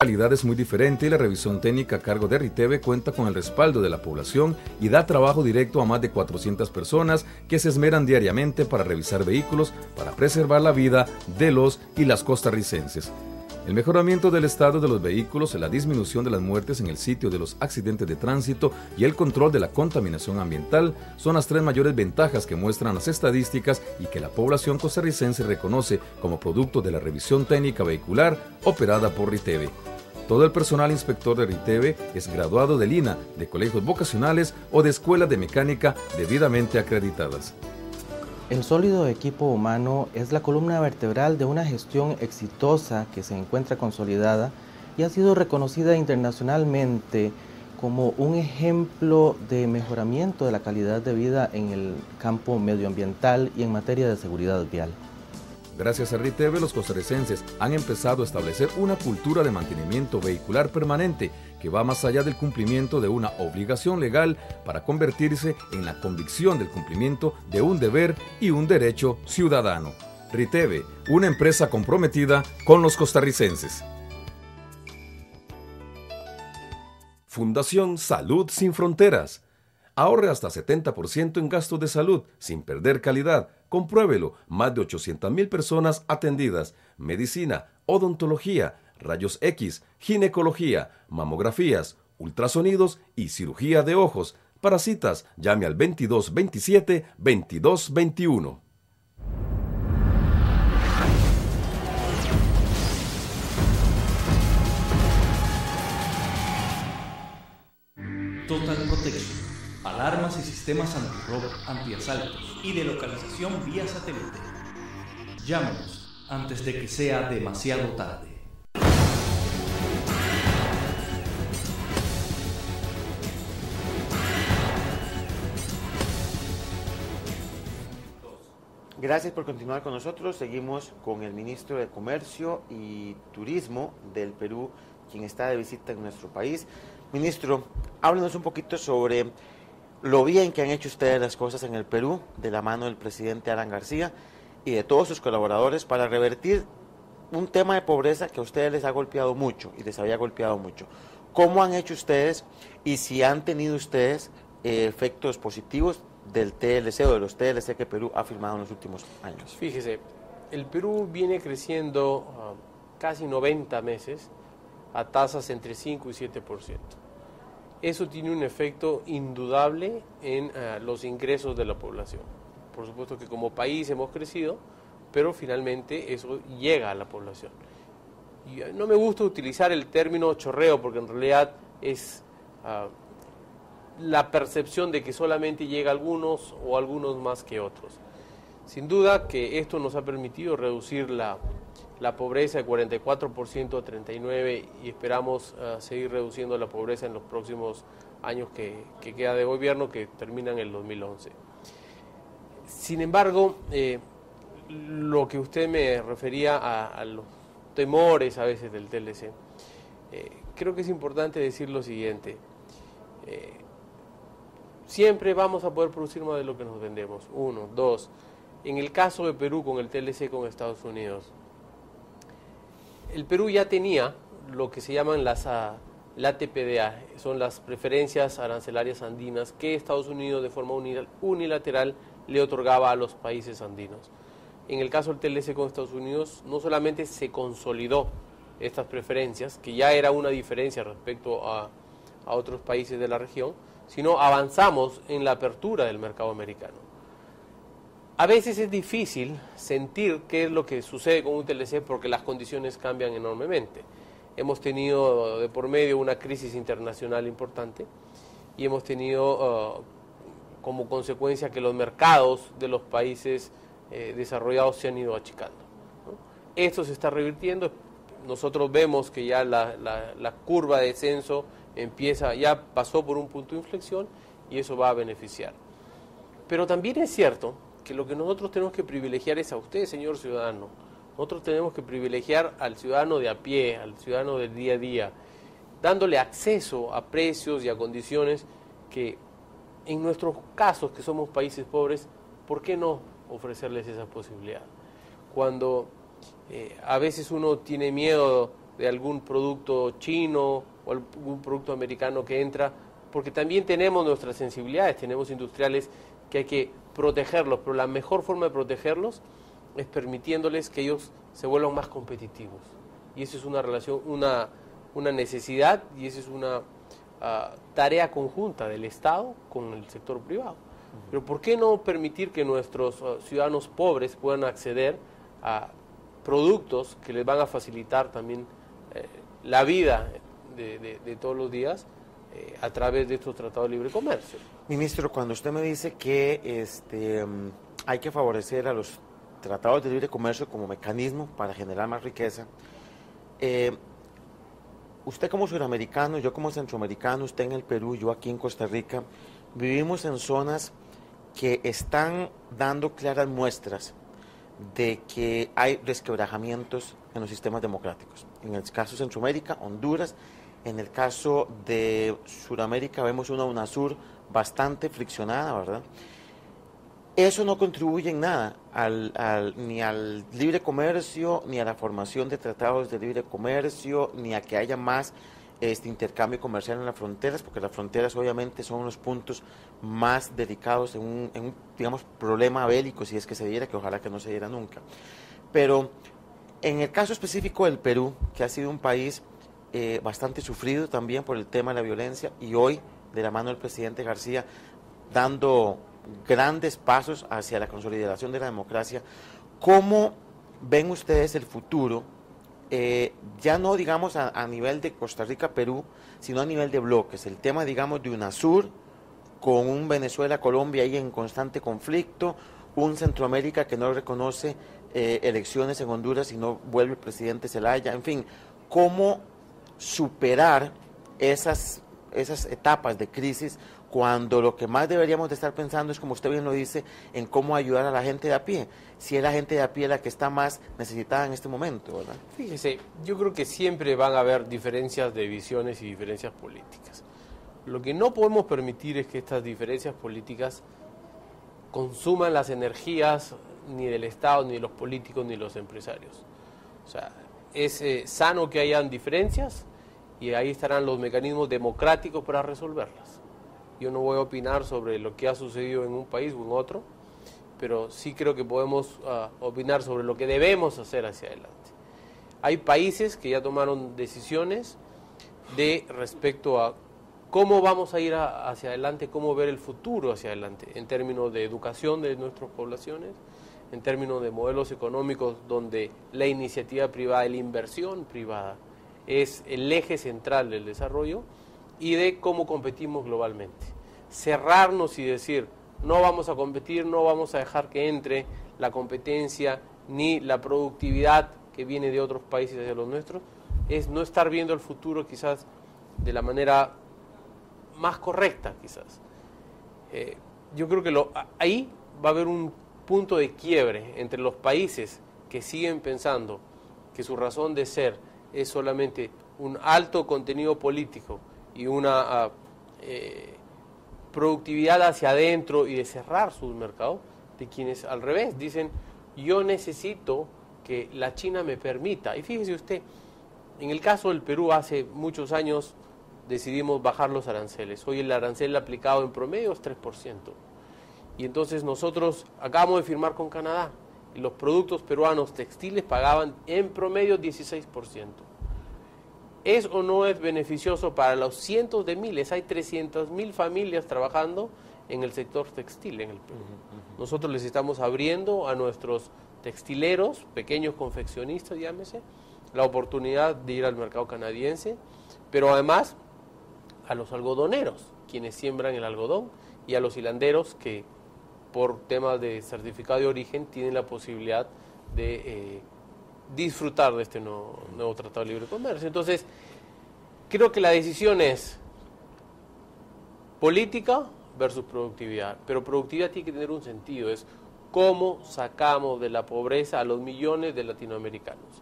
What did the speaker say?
La calidad es muy diferente y la revisión técnica a cargo de Riteve cuenta con el respaldo de la población y da trabajo directo a más de 400 personas que se esmeran diariamente para revisar vehículos para preservar la vida de los y las costarricenses. El mejoramiento del estado de los vehículos, la disminución de las muertes en el sitio de los accidentes de tránsito y el control de la contaminación ambiental son las tres mayores ventajas que muestran las estadísticas y que la población costarricense reconoce como producto de la revisión técnica vehicular operada por Riteve. Todo el personal inspector de Riteve es graduado del INA, de colegios vocacionales o de escuelas de mecánica debidamente acreditadas. El sólido equipo humano es la columna vertebral de una gestión exitosa que se encuentra consolidada y ha sido reconocida internacionalmente como un ejemplo de mejoramiento de la calidad de vida en el campo medioambiental y en materia de seguridad vial. Gracias a Riteve, los costarricenses han empezado a establecer una cultura de mantenimiento vehicular permanente que va más allá del cumplimiento de una obligación legal para convertirse en la convicción del cumplimiento de un deber y un derecho ciudadano. Riteve, una empresa comprometida con los costarricenses. Fundación Salud Sin Fronteras. Ahorre hasta 70% en gastos de salud, sin perder calidad. Compruébelo, más de 800,000 personas atendidas. Medicina, odontología, rayos X, ginecología, mamografías, ultrasonidos y cirugía de ojos. Para citas, llame al 2227-2221. Total Protection. Alarmas y sistemas antirrobo, antiasaltos y de localización vía satélite. Llámanos antes de que sea demasiado tarde. Gracias por continuar con nosotros. Seguimos con el ministro de Comercio y Turismo del Perú, quien está de visita en nuestro país. Ministro, háblenos un poquito sobre lo bien que han hecho ustedes las cosas en el Perú, de la mano del presidente Alan García y de todos sus colaboradores, para revertir un tema de pobreza que a ustedes les ha golpeado mucho y les había golpeado mucho. ¿Cómo han hecho ustedes y si han tenido ustedes efectos positivos del TLC o de los TLC que Perú ha firmado en los últimos años? Fíjese, el Perú viene creciendo casi 90 meses a tasas entre 5 y 7%. Eso tiene un efecto indudable en los ingresos de la población. Por supuesto que como país hemos crecido, pero finalmente eso llega a la población. Y no me gusta utilizar el término chorreo porque en realidad es la percepción de que solamente llega a algunos o algunos más que otros. Sin duda que esto nos ha permitido reducir la pobreza de 44% a 39% y esperamos seguir reduciendo la pobreza en los próximos años que queda de gobierno, que terminan en el 2011. Sin embargo, lo que usted me refería a los temores a veces del TLC, creo que es importante decir lo siguiente. Siempre vamos a poder producir más de lo que nos vendemos. 1, 2. En el caso de Perú con el TLC con Estados Unidos, el Perú ya tenía lo que se llaman las TPDA, son las preferencias arancelarias andinas que Estados Unidos de forma unilateral le otorgaba a los países andinos. En el caso del TLC con Estados Unidos, no solamente se consolidó estas preferencias, que ya era una diferencia respecto a otros países de la región, sino avanzamos en la apertura del mercado americano. A veces es difícil sentir qué es lo que sucede con un TLC porque las condiciones cambian enormemente. Hemos tenido de por medio una crisis internacional importante y hemos tenido como consecuencia que los mercados de los países desarrollados se han ido achicando, ¿no? Esto se está revirtiendo. Nosotros vemos que ya la curva de descenso ya pasó por un punto de inflexión y eso va a beneficiar. Pero también es cierto que lo que nosotros tenemos que privilegiar es a usted, señor ciudadano. Nosotros tenemos que privilegiar al ciudadano de a pie, al ciudadano del día a día, dándole acceso a precios y a condiciones que en nuestros casos, que somos países pobres, ¿por qué no ofrecerles esa posibilidad? Cuando a veces uno tiene miedo de algún producto chino o algún producto americano que entra, porque también tenemos nuestras sensibilidades, tenemos industriales que hay que protegerlos, pero la mejor forma de protegerlos es permitiéndoles que ellos se vuelvan más competitivos. Y eso es una relación, una necesidad, y eso es una tarea conjunta del Estado con el sector privado. Pero ¿por qué no permitir que nuestros ciudadanos pobres puedan acceder a productos que les van a facilitar también la vida de todos los días a través de estos tratados de libre comercio? Ministro, cuando usted me dice que hay que favorecer a los tratados de libre comercio como mecanismo para generar más riqueza, usted como suramericano, yo como centroamericano, usted en el Perú, yo aquí en Costa Rica, vivimos en zonas que están dando claras muestras de que hay resquebrajamientos en los sistemas democráticos. En el caso de Centroamérica, Honduras, en el caso de Suramérica vemos una UNASUR bastante friccionada, ¿verdad? Eso no contribuye en nada ni al libre comercio, ni a la formación de tratados de libre comercio, ni a que haya más intercambio comercial en las fronteras, porque las fronteras obviamente son los puntos más delicados en un, digamos, problema bélico, si es que se diera, que ojalá que no se diera nunca. Pero en el caso específico del Perú, que ha sido un país bastante sufrido también por el tema de la violencia, y hoy, de la mano del presidente García, dando grandes pasos hacia la consolidación de la democracia, ¿cómo ven ustedes el futuro? Ya no digamos a nivel de Costa Rica-Perú, sino a nivel de bloques, el tema digamos de UNASUR, con un Venezuela-Colombia ahí en constante conflicto, un Centroamérica que no reconoce elecciones en Honduras y no vuelve el presidente Zelaya, en fin, ¿cómo superar esas etapas de crisis cuando lo que más deberíamos de estar pensando es, como usted bien lo dice, en cómo ayudar a la gente de a pie, si es la gente de a pie la que está más necesitada en este momento, ¿verdad? Fíjese, yo creo que siempre van a haber diferencias de visiones y diferencias políticas. Lo que no podemos permitir es que estas diferencias políticas consuman las energías ni del Estado, ni de los políticos, ni de los empresarios. O sea, es sano que hayan diferencias y ahí estarán los mecanismos democráticos para resolverlas. Yo no voy a opinar sobre lo que ha sucedido en un país o en otro, pero sí creo que podemos opinar sobre lo que debemos hacer hacia adelante. Hay países que ya tomaron decisiones respecto a cómo vamos a ir hacia adelante, cómo ver el futuro hacia adelante, en términos de educación de nuestras poblaciones, en términos de modelos económicos donde la iniciativa privada y la inversión privada es el eje central del desarrollo, y de cómo competimos globalmente. Cerrarnos y decir, no vamos a competir, no vamos a dejar que entre la competencia ni la productividad que viene de otros países hacia los nuestros, es no estar viendo el futuro quizás de la manera más correcta quizás. Yo creo que ahí va a haber un punto de quiebre entre los países que siguen pensando que su razón de ser es solamente un alto contenido político y una productividad hacia adentro y de cerrar sus mercados, de quienes al revés dicen, yo necesito que la China me permita. Y fíjese usted, en el caso del Perú hace muchos años decidimos bajar los aranceles. Hoy el arancel aplicado en promedio es 3%. Y entonces nosotros acabamos de firmar con Canadá y los productos peruanos textiles pagaban en promedio 16%. ¿Es o no es beneficioso para los cientos de miles? Hay 300.000 familias trabajando en el sector textil en el Perú. Nosotros les estamos abriendo a nuestros textileros, pequeños confeccionistas, llámese, la oportunidad de ir al mercado canadiense, pero además a los algodoneros, quienes siembran el algodón, y a los hilanderos que por temas de certificado de origen tienen la posibilidad de disfrutar de este nuevo Tratado de Libre Comercio. Entonces, creo que la decisión es política versus productividad, pero productividad tiene que tener un sentido, es cómo sacamos de la pobreza a los millones de latinoamericanos.